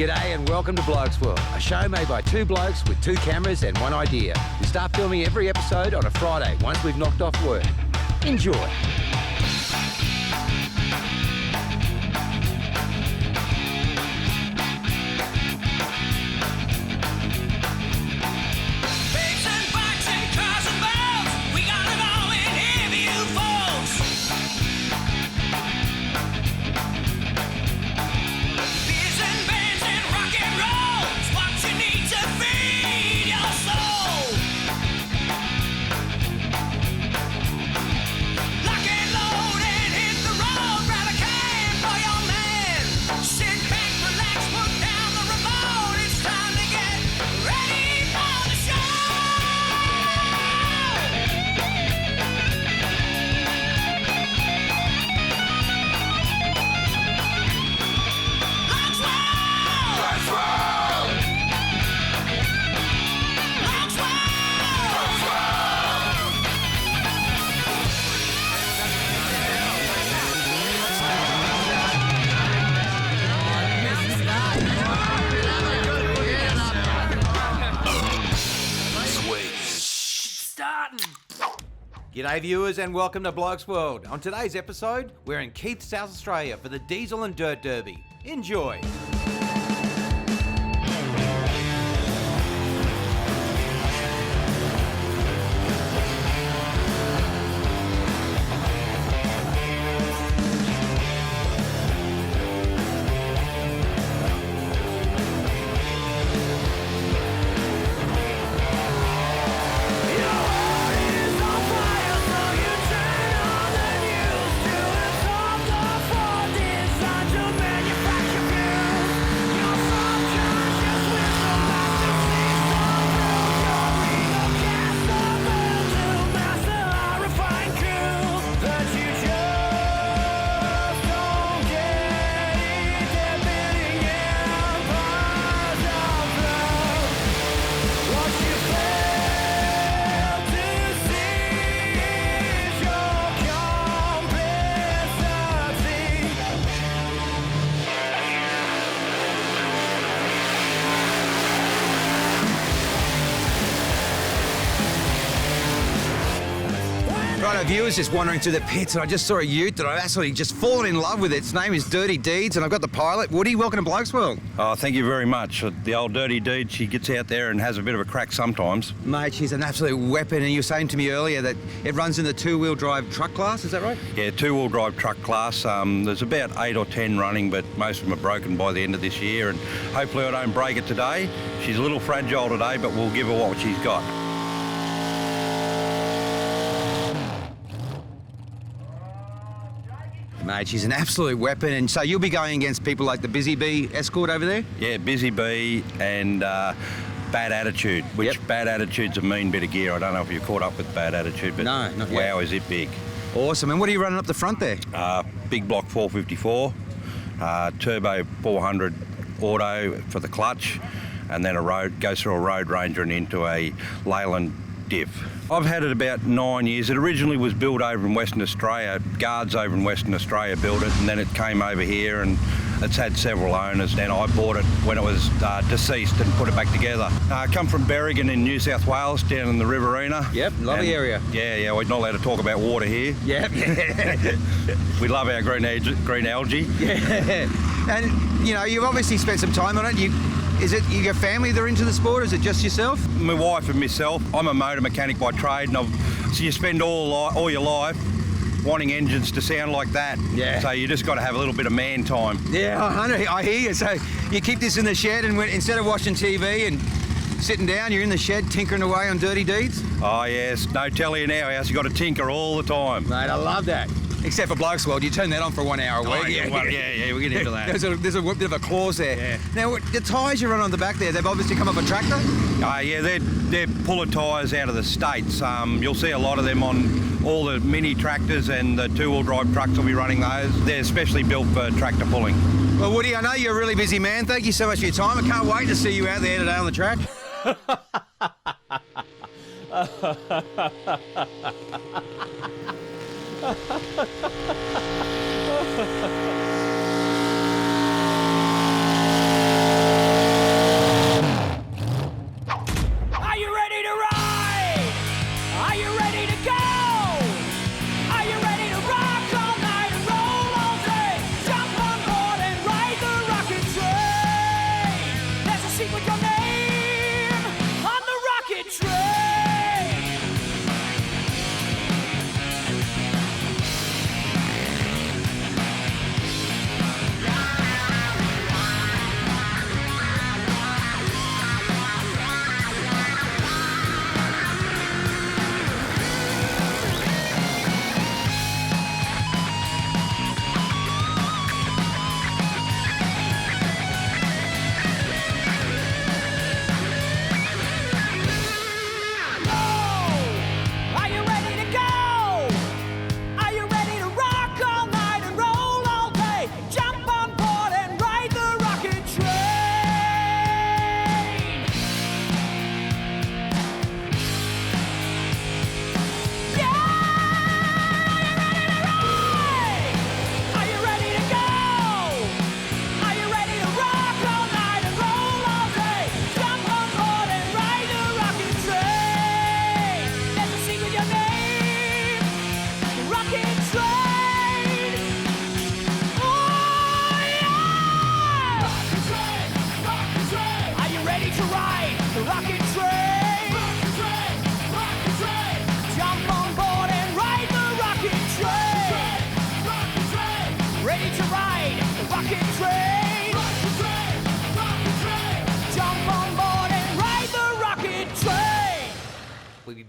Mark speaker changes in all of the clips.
Speaker 1: G'day and welcome to Blokesworld, a show made by two blokes with two cameras and one idea. We start filming every episode on a Friday once we've knocked off work. Enjoy. G'day viewers and welcome to Blokesworld. On today's episode, we're in Keith, South Australia for the Diesel and Dirt Derby. Enjoy! Right, viewers, just wandering through the pits and I just saw a ute that I've absolutely just fallen in love with. Its name is Dirty Deeds and I've got the pilot. Woody, welcome to Blokesworld.
Speaker 2: Oh, thank you very much. The old Dirty Deed, she gets out there and has a bit of a crack sometimes.
Speaker 1: Mate, she's an absolute weapon, and you were saying to me earlier that it runs in the two-wheel drive truck class, is that right?
Speaker 2: Yeah, two-wheel drive truck class. There's about 8 or 10 running, but most of them are broken by the end of this year, and hopefully I don't break it today. She's a little fragile today, but we'll give her what she's got.
Speaker 1: Mate, she's an absolute weapon, and so you'll be going against people like the Busy Bee escort over there?
Speaker 2: Yeah, Busy Bee and Bad Attitude, which Bad Attitude's a mean bit of gear. I don't know if you're caught up with Bad Attitude, but
Speaker 1: no, not yet.
Speaker 2: Wow, is it big.
Speaker 1: Awesome, and what are you running up the front there?
Speaker 2: Big block 454, turbo 400 auto for the clutch, and then goes through a Road Ranger and into a Leyland diff. I've had it about 9 years. It originally was built over in Western Australia. Guards over in Western Australia built it, and then it came over here, and it's had several owners. Then I bought it when it was deceased and put it back together. I come from Berrigan in New South Wales, down in the Riverina.
Speaker 1: Yep, lovely area.
Speaker 2: Yeah, we're not allowed to talk about water here.
Speaker 1: Yep.
Speaker 2: We love our green algae.
Speaker 1: Yeah. And, you know, you've obviously spent some time on it. Is it your family that are into the sport, or is it just yourself?
Speaker 2: My wife and myself. I'm a motor mechanic by trade, and so you spend all your life wanting engines to sound like that.
Speaker 1: Yeah.
Speaker 2: So you just got to have a little bit of man time.
Speaker 1: Yeah, I hear you. So you keep this in the shed, and instead of watching TV and sitting down, you're in the shed tinkering away on Dirty Deeds?
Speaker 2: Oh, yes. No telly in our house. You've got to tinker all the time.
Speaker 1: Mate, I love that. Except for Blokesworld, you turn that on for 1 hour a week.
Speaker 2: Oh, yeah, we'll get into that.
Speaker 1: There's a bit of a clause there.
Speaker 2: Yeah.
Speaker 1: Now, the tyres you run on the back there, they've obviously come off a tractor?
Speaker 2: Yeah, they're puller tyres out of the States. You'll see a lot of them on all the mini tractors, and the two-wheel drive trucks will be running those. They're especially built for tractor pulling.
Speaker 1: Well, Woody, I know you're a really busy man. Thank you so much for your time. I can't wait to see you out there today on the track.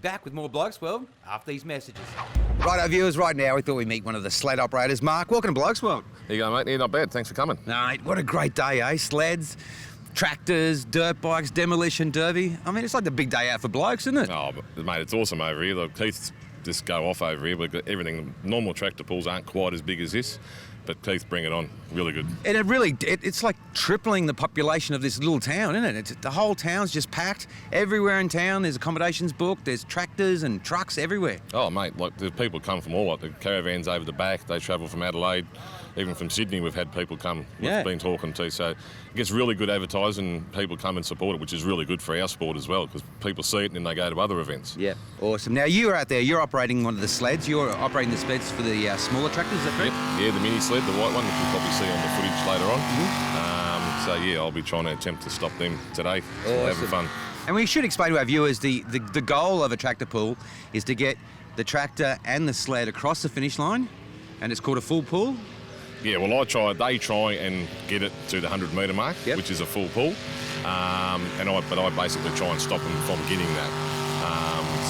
Speaker 1: back with more Blokesworld after these messages.
Speaker 3: Right, viewers, right now we thought we'd meet one of the sled operators. Mark, welcome to Blokesworld.
Speaker 4: There you go, mate. Yeah, not bad. Thanks for coming.
Speaker 3: Mate, what a great day, eh? Sleds, tractors, dirt bikes, demolition derby. I mean, it's like the big day out for blokes, isn't it?
Speaker 4: Oh, but, mate, it's awesome over here. The Keith's just go off over here. We've got everything. Normal tractor pulls aren't quite as big as this, but Keith bring it on. Really good.
Speaker 3: And it's like tripling the population of this little town, isn't it? The whole town's just packed. Everywhere in town, there's accommodations booked. There's tractors and trucks everywhere.
Speaker 4: Oh, mate, like the people come from all, like the caravans over the back. They travel from Adelaide, even from Sydney. We've had people come. We've been talking to. So it gets really good advertising. People come and support it, which is really good for our sport as well, because people see it and then they go to other events.
Speaker 3: Yeah, awesome. Now you're out there. You're operating one of the sleds. You're operating the sleds for the smaller tractors. Is that correct?
Speaker 4: Yeah, the mini sled, the white one, which you'll probably see on the footage later on. So yeah, I'll be trying to attempt to stop them today. Awesome. Having fun. And
Speaker 3: we should explain to our viewers the goal of a tractor pull is to get the tractor and the sled across the finish line, and it's called a full pull.
Speaker 4: Yeah, well, they try and get it to the 100-metre mark, which is a full pull, but I basically try and stop them from getting that.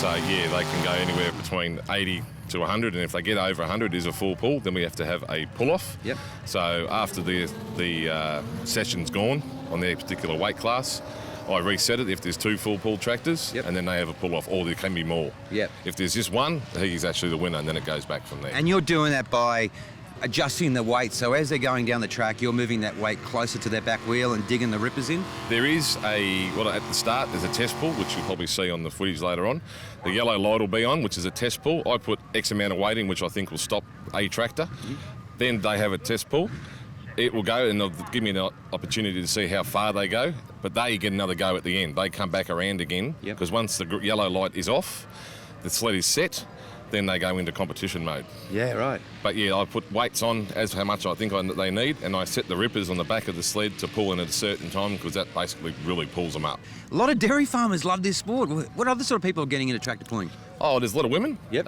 Speaker 4: So yeah, they can go anywhere between 80 to 100, and if they get over 100 is a full pull, then we have to have a pull-off.
Speaker 3: Yep.
Speaker 4: So after the session's gone on their particular weight class, I reset it if there's 2 full pull tractors, and then they have a pull-off, or there can be more.
Speaker 3: Yep.
Speaker 4: If there's just one, he's actually the winner, and then it goes back from there.
Speaker 3: And you're doing that by adjusting the weight, so as they're going down the track, you're moving that weight closer to their back wheel and digging the rippers in?
Speaker 4: There is at the start, there's a test pull, which you'll probably see on the footage later on. The yellow light will be on, which is a test pull. I put X amount of weight in, which I think will stop a tractor. Then they have a test pull. It will go, and they'll give me an opportunity to see how far they go, but they get another go at the end. They come back around again, because once the yellow light is off, the sled is set, then they go into competition mode.
Speaker 3: Yeah, right.
Speaker 4: But yeah, I put weights on as how much I think they need, and I set the rippers on the back of the sled to pull in at a certain time, because that basically really pulls them up.
Speaker 3: A lot of dairy farmers love this sport. What other sort of people are getting into tractor pulling?
Speaker 4: Oh, there's a lot of women.
Speaker 3: Yep.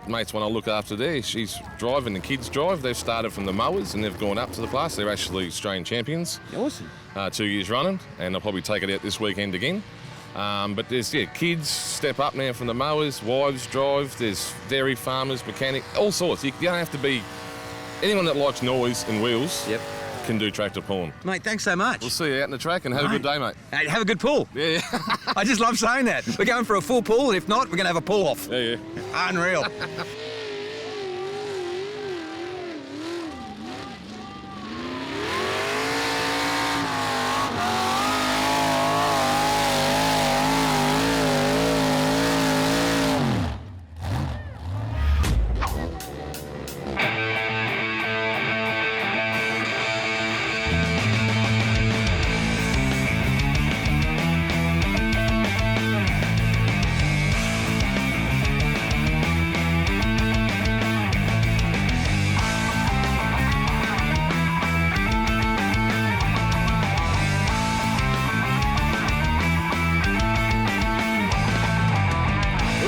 Speaker 4: Mates, when I look after there, she's driving, the kids drive. They've started from the mowers and they've gone up to the class. They're actually Australian champions.
Speaker 3: Awesome.
Speaker 4: 2 years running, and they'll probably take it out this weekend again. But there's kids step up now from the mowers, wives drive, there's dairy farmers, mechanic, all sorts. You don't have to be anyone that likes noise and wheels. Can do tractor pulling.
Speaker 3: Mate, thanks so much.
Speaker 4: We'll see you out in the track, and have a good day, mate.
Speaker 3: Hey, have a good pull.
Speaker 4: Yeah.
Speaker 3: I just love saying that. We're going for a full pull, and if not, we're going to have a pull off.
Speaker 4: Yeah.
Speaker 3: Unreal.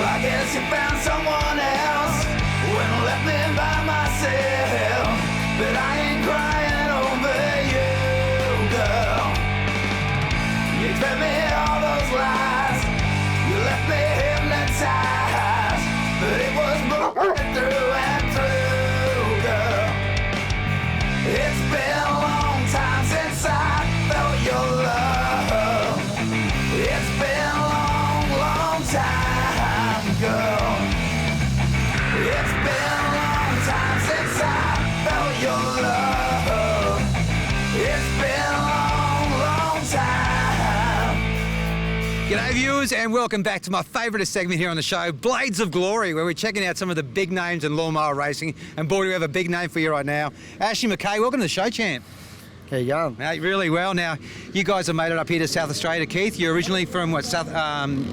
Speaker 5: I guess you found someone else, wouldn't let me by myself, but I ain't crying over you, girl. You fed me all those lies, you left me hypnotized, but it was through and through, girl. It's been a long time since I felt your love. It's been a long time, girl. It's been a long time since I felt your love. It's been a long time.
Speaker 3: G'day viewers, and welcome back to my favourite segment here on the show, Blades of Glory, where we're checking out some of the big names in lawnmower racing. And boy, do we have a big name for you right now. Ashley McKay, welcome to the show, champ.
Speaker 6: How you going?
Speaker 3: Mate, really well. Now, you guys have made it up here to South Australia. Keith, you're originally from what, South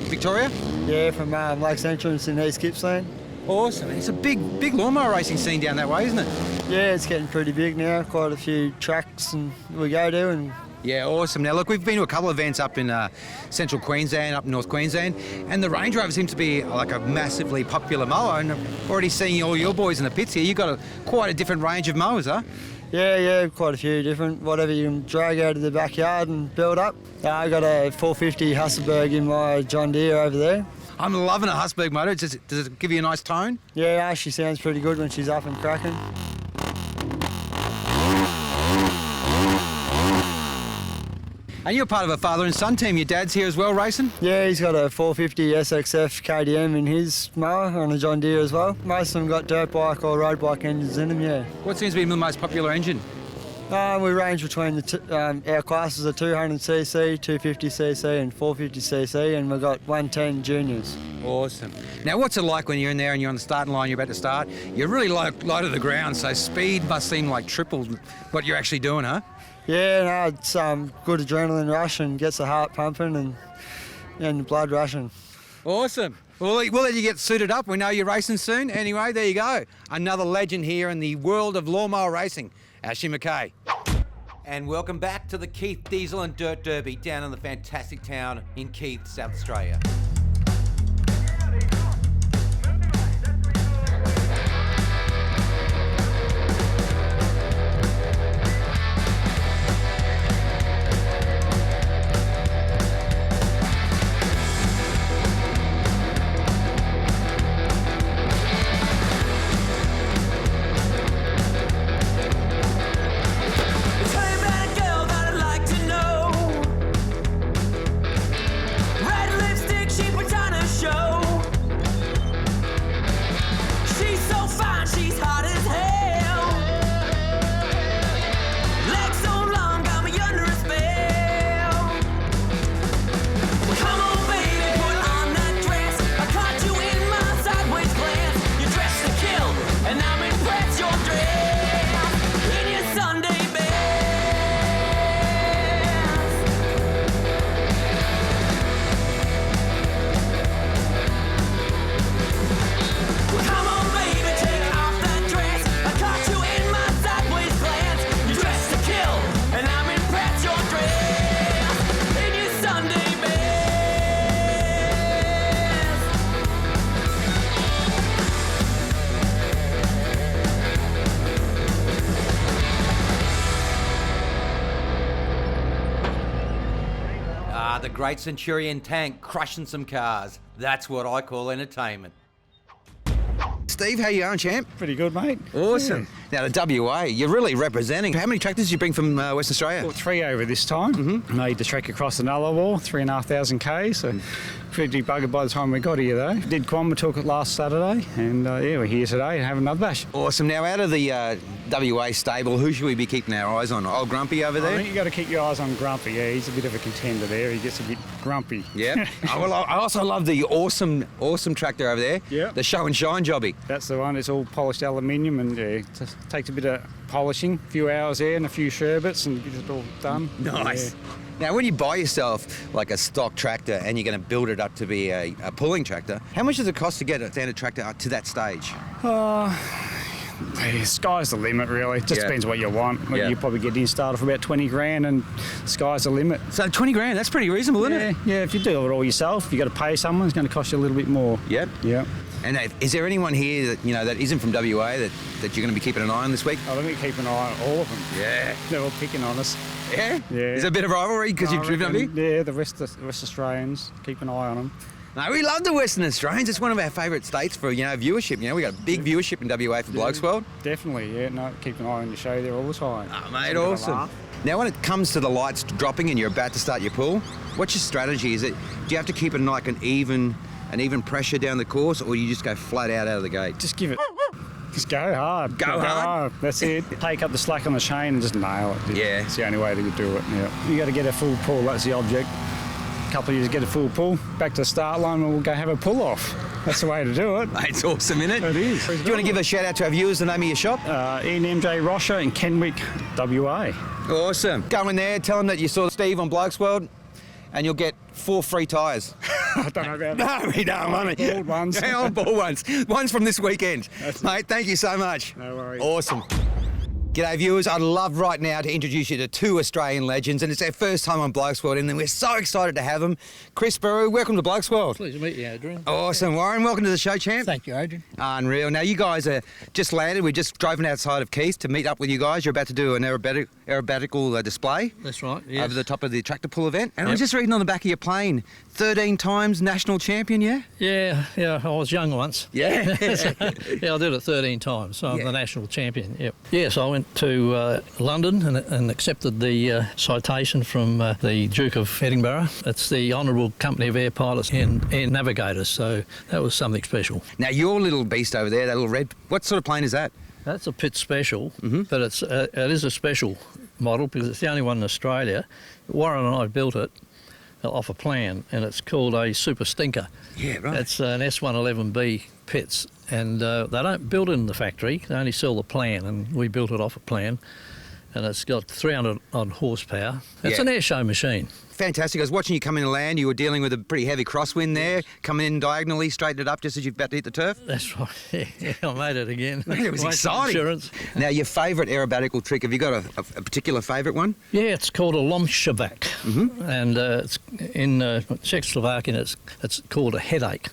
Speaker 3: Victoria?
Speaker 6: Yeah, from Lakes Entrance in East Gippsland.
Speaker 3: Awesome. It's a big lawnmower racing scene down that way, isn't it?
Speaker 6: Yeah, it's getting pretty big now. Quite a few tracks and we go to, and
Speaker 3: Yeah, awesome. Now, look, we've been to a couple of events up in central Queensland, up in North Queensland, and the Range Rover seems to be like a massively popular mower. And I've already seen all your boys in the pits here. You've got quite a different range of mowers, huh?
Speaker 6: Yeah, quite a few different, whatever you can drag out of the backyard and build up. I got a 450 Hasselberg in my John Deere over there.
Speaker 3: I'm loving a Husberg motor. Does it give you a nice tone?
Speaker 6: Yeah, she sounds pretty good when she's up and cracking.
Speaker 3: And you're part of a father and son team. Your dad's here as well, racing?
Speaker 6: Yeah, he's got a 450 SXF KDM in his mower on a John Deere as well. Most of them got dirt bike or road bike engines in them, yeah.
Speaker 3: What seems to be the most popular engine?
Speaker 6: We range between our classes are 200cc, 250cc and 450cc, and we've got 110 juniors.
Speaker 3: Awesome. Now, what's it like when you're in there and you're on the starting line, you're about to start? You're really low to the ground, so speed must seem like triple what you're actually doing, huh?
Speaker 6: Yeah, no, it's good adrenaline rush and gets the heart pumping and blood rushing.
Speaker 3: Awesome. We'll let you get suited up. We know you're racing soon. Anyway, there you go. Another legend here in the world of lawnmower racing, Ashley McKay. And welcome back to the Keith Diesel and Dirt Derby down in the fantastic town in Keith, South Australia. The great Centurion tank crushing some cars. That's what I call entertainment. Steve, how you going, champ?
Speaker 7: Pretty good, mate.
Speaker 3: Awesome. Now, the WA, you're really representing. How many tractors did you bring from Western Australia?
Speaker 7: Brought 3 over this time. Made the trek across the Nullarbor, 3,500 k's. So pretty buggered by the time we got here, though. Did Quambatook last Saturday, and yeah, we're here today and having another bash.
Speaker 3: Awesome. Now, out of the WA stable, who should we be keeping our eyes on? Old Grumpy over there?
Speaker 7: I think you got to keep your eyes on Grumpy. Yeah, he's a bit of a contender there. He gets a bit grumpy.
Speaker 3: Yeah. Well, I also love the awesome tractor over there.
Speaker 7: Yeah.
Speaker 3: The Show and Shine jobby.
Speaker 7: That's the one. It's all polished aluminium, and yeah, it takes a bit of polishing, a few hours there and a few sherbets, and get it all done.
Speaker 3: Nice.
Speaker 7: Yeah.
Speaker 3: Now, when you buy yourself like a stock tractor and you're going to build it up to be a pulling tractor, how much does it cost to get a standard tractor up to that stage?
Speaker 7: Yeah, sky's the limit, really. It just depends what you want.
Speaker 3: Yeah.
Speaker 7: You probably get in started for about 20 grand, and sky's the limit.
Speaker 3: So 20 grand, that's pretty reasonable, isn't it?
Speaker 7: Yeah, if you do it all yourself, you got to pay someone. It's going to cost you a little bit more.
Speaker 3: Yep.
Speaker 7: Yeah.
Speaker 3: And is there anyone here that that isn't from WA that you're going to be keeping an eye on this week?
Speaker 7: Oh, let me keep an eye on all of them.
Speaker 3: Yeah.
Speaker 7: They're all picking on us.
Speaker 3: Yeah?
Speaker 7: Yeah.
Speaker 3: Is there a bit of rivalry because you've driven up here?
Speaker 7: Yeah, the West Australians, keep an eye on them.
Speaker 3: No, we love the Western Australians. It's one of our favourite states for viewership. We got a big viewership in WA for Blokesworld.
Speaker 7: Definitely, yeah. No, keep an eye on your show there all the time.
Speaker 3: Oh, mate, awesome. Now, when it comes to the lights dropping and you're about to start your pull, what's your strategy? Do you have to keep it like an even pressure down the course, or you just go flat out of the gate?
Speaker 7: Just give it. Just go hard.
Speaker 3: Go hard.
Speaker 7: That's it. Take up the slack on the chain and just nail it.
Speaker 3: Yeah.
Speaker 7: It's the only way to do it. Yeah. You got to get a full pull. That's the object. A couple of years, get a full pull. Back to the start line, and we'll go have a pull off. That's the way to do it.
Speaker 3: Mate, it's awesome, isn't it?
Speaker 7: It is.
Speaker 3: Do you want to give a shout out to our viewers, the name of your shop?
Speaker 7: Ian MJ Rocher in Kenwick, WA.
Speaker 3: Awesome. Go in there, tell them that you saw Steve on Blokesworld, and you'll get 4 free tyres.
Speaker 7: I don't know about that.
Speaker 3: No, we don't want it.
Speaker 7: Bald ones.
Speaker 3: Yeah, bald ones. One's from this weekend.
Speaker 7: That's
Speaker 3: Mate, thank you so much.
Speaker 7: No worries.
Speaker 3: Awesome. G'day viewers, I'd love right now to introduce you to two Australian legends, and it's their first time on Blokesworld, and we're so excited to have them. Chris Burrow, welcome to Blokesworld.
Speaker 8: Pleasure to meet you, Adrian.
Speaker 3: Awesome. Warren, welcome to the show, champ.
Speaker 8: Thank you, Adrian.
Speaker 3: Unreal. Now, you guys are just landed. We've just driven outside of Keith to meet up with you guys. You're about to do an aerobatical display.
Speaker 8: That's right, yes.
Speaker 3: Over the top of the tractor pull event. And I
Speaker 8: Yep.
Speaker 3: was just reading on the back of your plane, 13 times national champion, yeah?
Speaker 8: Yeah, I was young once.
Speaker 3: Yeah.
Speaker 8: Yeah, I did it 13 times, so I'm
Speaker 3: Yeah.
Speaker 8: the national champion, yep. Yes, I went to London and accepted the citation from the Duke of Edinburgh. It's the Honourable Company of Air Pilots and Air Navigators, so that was something special.
Speaker 3: Now, your little beast over there, that little red, what sort of plane is that?
Speaker 8: That's a Pitt Special, but it is a special model because it's the only one in Australia. Warren and I built it off a plan, and it's called a Super Stinker.
Speaker 3: Yeah, right.
Speaker 8: It's an S111B Pitts, and they don't build it in the factory. They only sell the plan, and we built it off a plan. And it's got 300 odd horsepower. It's
Speaker 3: Yeah.
Speaker 8: an air show machine.
Speaker 3: Fantastic. I was watching you come in to land. You were dealing with a pretty heavy crosswind there, coming in diagonally, straighten it up just as you're about to hit the turf.
Speaker 8: That's right. Yeah, I made it again.
Speaker 3: It was
Speaker 8: Wasted
Speaker 3: exciting.
Speaker 8: Insurance.
Speaker 3: Now, your favourite aerobatical trick, have you got a particular favourite one?
Speaker 8: Yeah, it's called a Lomshavak, and it's in Czechoslovakia. It's called a headache.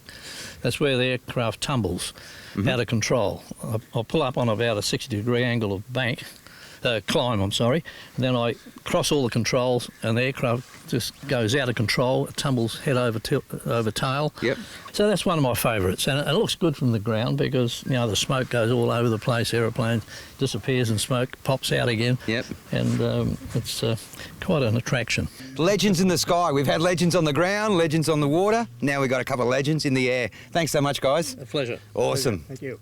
Speaker 8: That's where the aircraft tumbles out of control. I'll pull up on about a 60-degree angle of climb, and then I cross all the controls, and the aircraft just goes out of control. It tumbles head over tail.
Speaker 3: Yep.
Speaker 8: So that's one of my favourites, and it looks good from the ground because the smoke goes all over the place. Aeroplane disappears and smoke pops out again.
Speaker 3: Yep.
Speaker 8: And it's quite an attraction.
Speaker 3: Legends in the sky. We've had legends on the ground, legends on the water. Now we've got a couple of legends in the air. Thanks so much, guys.
Speaker 8: A pleasure.
Speaker 3: Awesome.
Speaker 8: Thank you.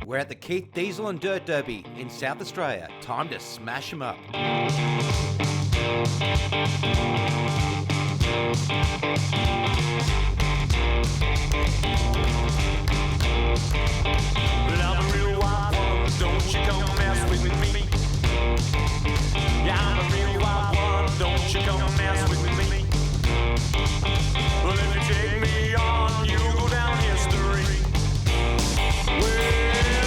Speaker 1: We're at the Keith Diesel and Dirt Derby in South Australia. Time to smash 'em up.
Speaker 5: But I'm a real wild one, don't you come mess with me. Yeah, I'm a real wild one, don't you come mess with me. Well, if you take me on, you go down history. Well,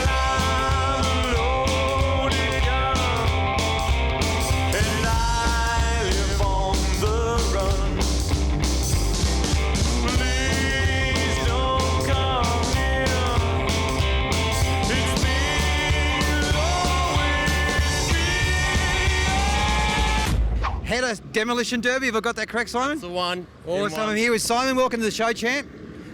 Speaker 5: I'm a loaded gun, and I live on the run. Please don't come near. It's me, always me.
Speaker 3: Head a demolition derby. Have I got that correct, Simon?
Speaker 9: The one.
Speaker 3: Awesome. I'm here with Simon. Welcome to the show, champ.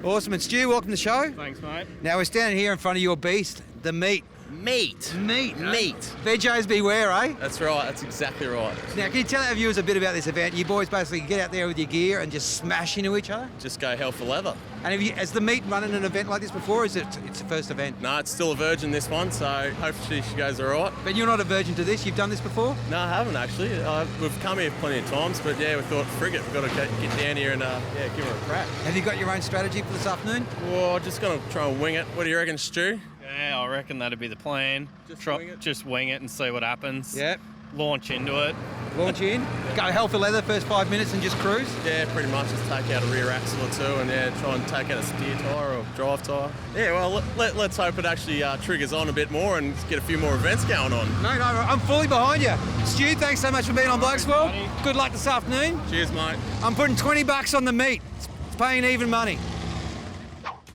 Speaker 3: Awesome. And Stu, welcome to the show.
Speaker 9: Thanks, mate.
Speaker 3: Now we're standing here in front of your beast, the meat.
Speaker 9: Meat.
Speaker 3: Meat.
Speaker 9: Meat.
Speaker 3: Veggies beware, eh?
Speaker 9: That's right. That's exactly right.
Speaker 3: Now, can you tell our viewers a bit about this event? You boys basically get out there with your gear and just smash into each other?
Speaker 9: Just go hell for leather.
Speaker 3: And has the meat run in an event like this before, or it's the first event?
Speaker 9: No, it's still a virgin, this one, so hopefully she goes all right.
Speaker 3: But you're not a virgin to this, you've done this before?
Speaker 9: No, I haven't actually. We've come here plenty of times, but yeah, we thought, frigate, we've got to get down here and give her a crack.
Speaker 3: Have you got your own strategy for this afternoon?
Speaker 9: Well, just going to try and wing it. What do you reckon, Stu?
Speaker 10: Yeah, I reckon that'd be the plan.
Speaker 9: Just
Speaker 10: Wing it and see what happens.
Speaker 3: Yep.
Speaker 10: Launch into it.
Speaker 3: Launch in, go hell for leather first 5 minutes and just cruise?
Speaker 9: Yeah, pretty much just take out a rear axle or two and try and take out a steer tyre or drive tyre. Yeah, well, let's hope it actually triggers on a bit more and get a few more events going on.
Speaker 3: No, I'm fully behind you. Stu, thanks so much for being on Blokesworld. Good luck this afternoon.
Speaker 9: Cheers, mate.
Speaker 3: I'm putting $20 on the meat. It's paying even money.